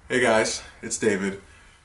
Hey guys, it's David,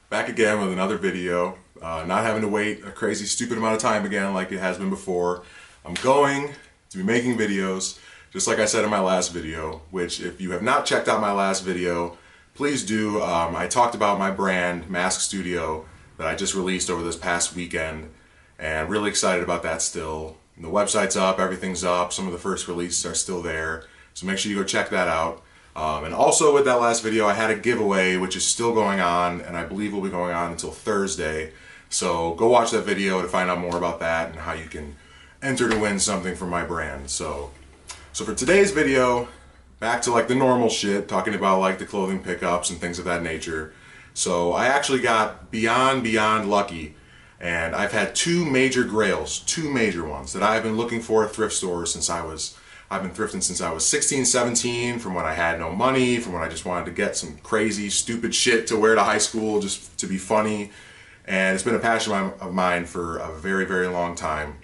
back again with another video. Not having to wait a crazy stupid amount of time again like it has been before. I'm going to be making videos, just like I said in my last video, which if you have not checked out my last video, please do. I talked about my brand, Mask Studio, that I just released over this past weekend, and really excited about that still. And the website's up, everything's up, some of the first releases are still there, so make sure you go check that out. And also with that last video, I had a giveaway, which is still going on, and I believe will be going on until Thursday. So go watch that video to find out more about that and how you can enter to win something from my brand. So for today's video, back to like the normal shit, talking about like the clothing pickups and things of that nature. So I actually got beyond lucky, and I've had two major grails, two major ones that I've been looking for at thrift stores since I've been thrifting since I was 16, 17, from when I had no money, from when I just wanted to get some crazy, stupid shit to wear to high school just to be funny. And it's been a passion of mine for a very, very long time.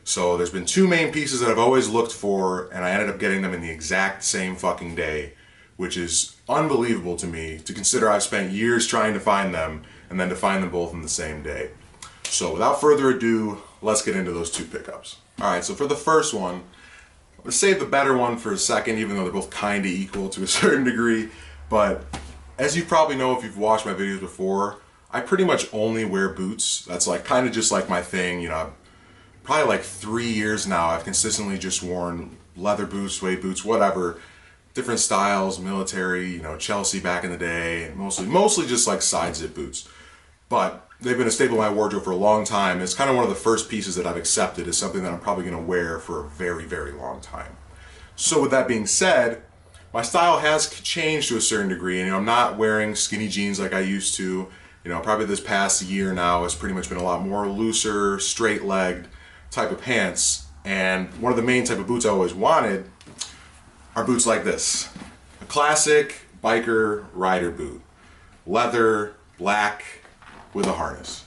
So there's been two main pieces that I've always looked for, and I ended up getting them in the exact same fucking day, which is unbelievable to me to consider I've spent years trying to find them and then to find them both in the same day. So without further ado, let's get into those two pickups. Alright, so for the first one, I'm going to save the better one for a second, even though they're both kind of equal to a certain degree. But as you probably know if you've watched my videos before, I pretty much only wear boots. That's like kind of just like my thing. You know, probably like 3 years now I've consistently just worn leather boots, suede boots, whatever. Different styles, military, you know, Chelsea back in the day. Mostly just like side zip boots. But they've been a staple of my wardrobe for a long time. It's kind of one of the first pieces that I've accepted as something that I'm probably going to wear for a very, very long time. So with that being said, my style has changed to a certain degree, and I'm not wearing skinny jeans like I used to. You know, probably this past year now has pretty much been a lot more looser, straight-legged type of pants. And one of the main type of boots I always wanted are boots like this. A classic biker rider boot. Leather, black, with a harness.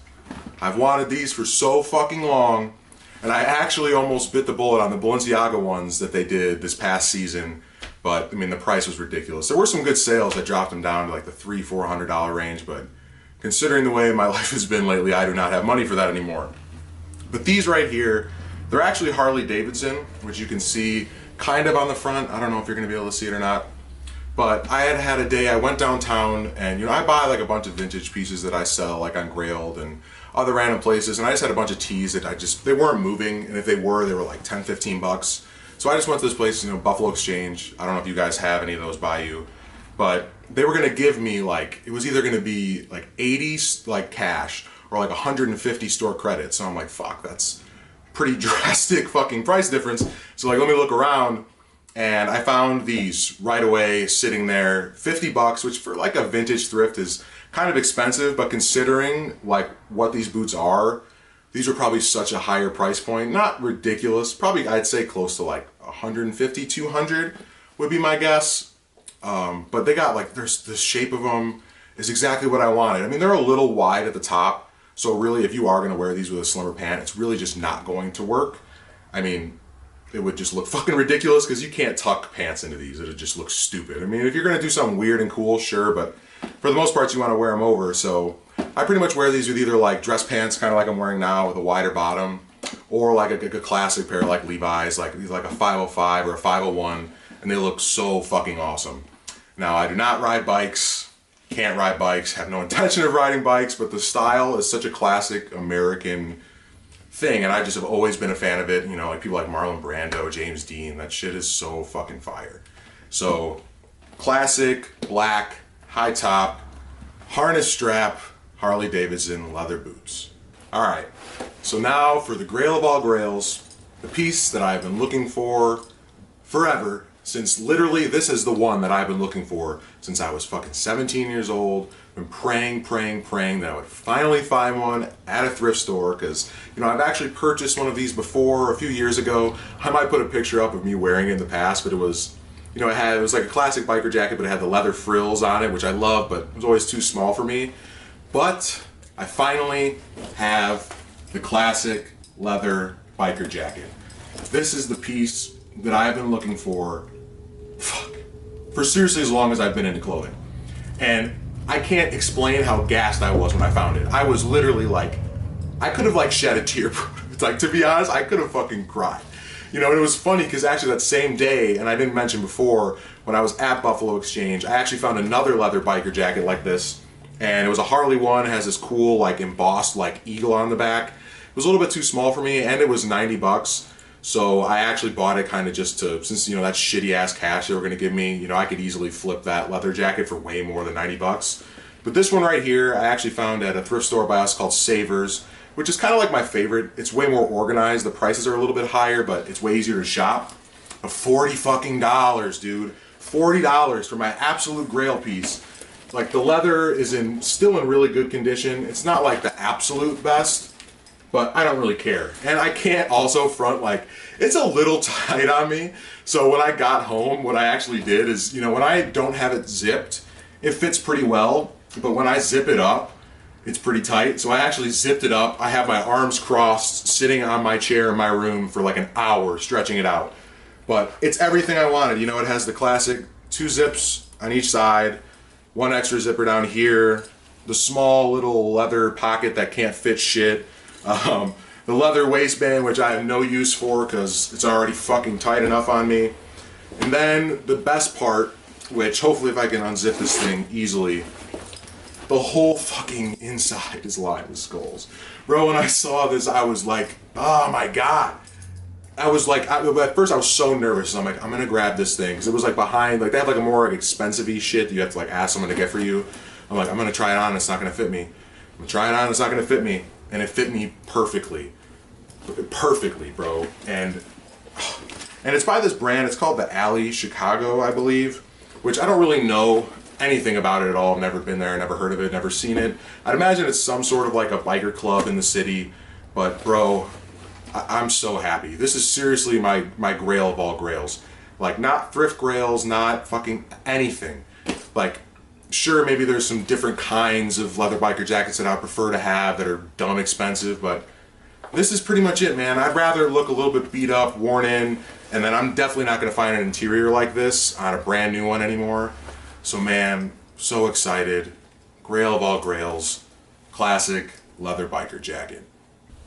I've wanted these for so fucking long, and I actually almost bit the bullet on the Balenciaga ones that they did this past season, but I mean the price was ridiculous. There were some good sales that dropped them down to like the $300-400 range, but considering the way my life has been lately, I do not have money for that anymore. But these right here, they're actually Harley Davidson, which you can see kind of on the front. I don't know if you're going to be able to see it or not. But I had a day, I went downtown, and you know, I buy like a bunch of vintage pieces that I sell like on GRAILS and other random places, and I just had a bunch of tees that they weren't moving, and if they were like 10-15 bucks. So I just went to this place, you know, Buffalo Exchange. I don't know if you guys have any of those by you, but they were gonna give me like, it was either gonna be like 80 like cash or like 150 store credit. So I'm like, fuck, that's pretty drastic fucking price difference. So like, let me look around. And I found these right away sitting there, 50 bucks, which for like a vintage thrift is kind of expensive, but considering like what these boots are, these are probably such a higher price point. Not ridiculous, probably I'd say close to like 150, 200 would be my guess. But they got like, the shape of them is exactly what I wanted. I mean, they're a little wide at the top, so really if you are gonna wear these with a slimmer pant, it's really just not going to work. I mean, it would just look fucking ridiculous because you can't tuck pants into these. It would just look stupid. I mean, if you're going to do something weird and cool, sure, but for the most part, you want to wear them over. So I pretty much wear these with either like dress pants, kind of like I'm wearing now with a wider bottom, or like a classic pair like Levi's, like a 505 or a 501, and they look so fucking awesome. Now, I do not ride bikes, can't ride bikes, have no intention of riding bikes, but the style is such a classic American thing, and I just have always been a fan of it. You know, like people like Marlon Brando, James Dean, that shit is so fucking fire. So classic black high top harness strap Harley Davidson leather boots. All right, so now for the grail of all grails, the piece that I've been looking for forever, since literally this is the one that I've been looking for since I was fucking 17 years old. Been praying that I would finally find one at a thrift store, because you know, I've actually purchased one of these before a few years ago. I might put a picture up of me wearing it in the past, but it was, you know, it was like a classic biker jacket, but it had the leather frills on it, which I love, but it was always too small for me. But I finally have the classic leather biker jacket. This is the piece that I have been looking for, for seriously as long as I've been into clothing. And I can't explain how gassed I was when I found it. I was literally like, I could have like shed a tear. It's like, to be honest, I could have fucking cried. You know, and it was funny because actually that same day, and I didn't mention before, when I was at Buffalo Exchange, I actually found another leather biker jacket like this. And it was a Harley one, it has this cool like embossed like eagle on the back. It was a little bit too small for me, and it was 90 bucks. So I actually bought it kind of just to, since, you know, that shitty ass cash they were gonna give me, you know, I could easily flip that leather jacket for way more than 90 bucks. But this one right here, I actually found at a thrift store by us called Savers, which is kind of like my favorite. It's way more organized. The prices are a little bit higher, but it's way easier to shop. But $40 fucking dollars, dude. $40 for my absolute grail piece. Like, the leather is still in really good condition. It's not like the absolute best, but I don't really care. And I can't also front, like, it's a little tight on me. So when I got home, what I actually did is, you know, when I don't have it zipped, it fits pretty well. But when I zip it up, it's pretty tight. So I actually zipped it up. I have my arms crossed, sitting on my chair in my room for like an hour, stretching it out. But it's everything I wanted. You know, it has the classic 2 zips on each side, 1 extra zipper down here, the small little leather pocket that can't fit shit, the leather waistband, which I have no use for because it's already fucking tight enough on me. And then the best part, which hopefully if I can unzip this thing easily, the whole fucking inside is lined with skulls. Bro, when I saw this, I was like, oh my god. I was like, at first I was so nervous. I'm like, I'm gonna grab this thing. Because it was like behind, like they have like a more expensive-y shit that you have to like ask someone to get for you. I'm like, I'm gonna try it on, it's not gonna fit me. I'm gonna try it on, it's not gonna fit me. And it fit me perfectly. Perfectly, bro. And it's by this brand, it's called the Alley Chicago, I believe. Which I don't really know anything about it at all. I've never been there, never heard of it, never seen it. I'd imagine it's some sort of like a biker club in the city, but bro, I'm so happy. This is seriously my grail of all grails. Like, not thrift grails, not fucking anything. Like, sure, maybe there's some different kinds of leather biker jackets that I prefer to have that are dumb expensive, but this is pretty much it, man. I'd rather look a little bit beat up, worn in, and then I'm definitely not gonna find an interior like this on a brand new one anymore. So man, so excited. Grail of all grails. Classic leather biker jacket.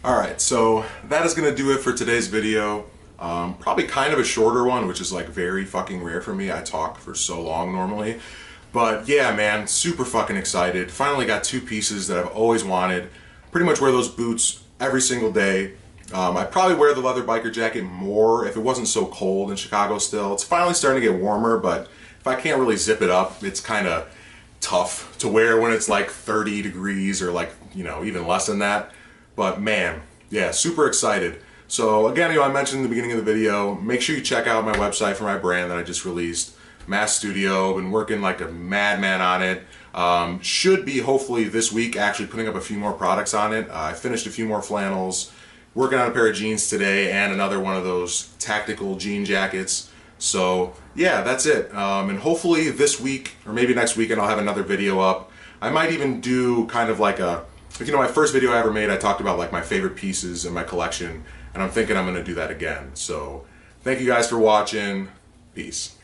Alright, so that is going to do it for today's video. Probably kind of a shorter one, which is like very fucking rare for me. I talk for so long normally. But yeah, man, super fucking excited. Finally got 2 pieces that I've always wanted. Pretty much wear those boots every single day. I'd probably wear the leather biker jacket more if it wasn't so cold in Chicago still. It's finally starting to get warmer, but if I can't really zip it up, it's kind of tough to wear when it's like 30 degrees or like, you know, even less than that. But man, yeah, super excited. So again, you know, I mentioned in the beginning of the video, make sure you check out my website for my brand that I just released, Mass Studio. Been working like a madman on it. Should be hopefully this week actually putting up a few more products on it. I finished a few more flannels, working on a pair of jeans today and another one of those tactical jean jackets. So yeah, that's it. And hopefully this week, or maybe next weekend, I'll have another video up. I might even do kind of like a, you know, my first video I ever made, I talked about like my favorite pieces in my collection, and I'm thinking I'm gonna do that again. So thank you guys for watching. Peace.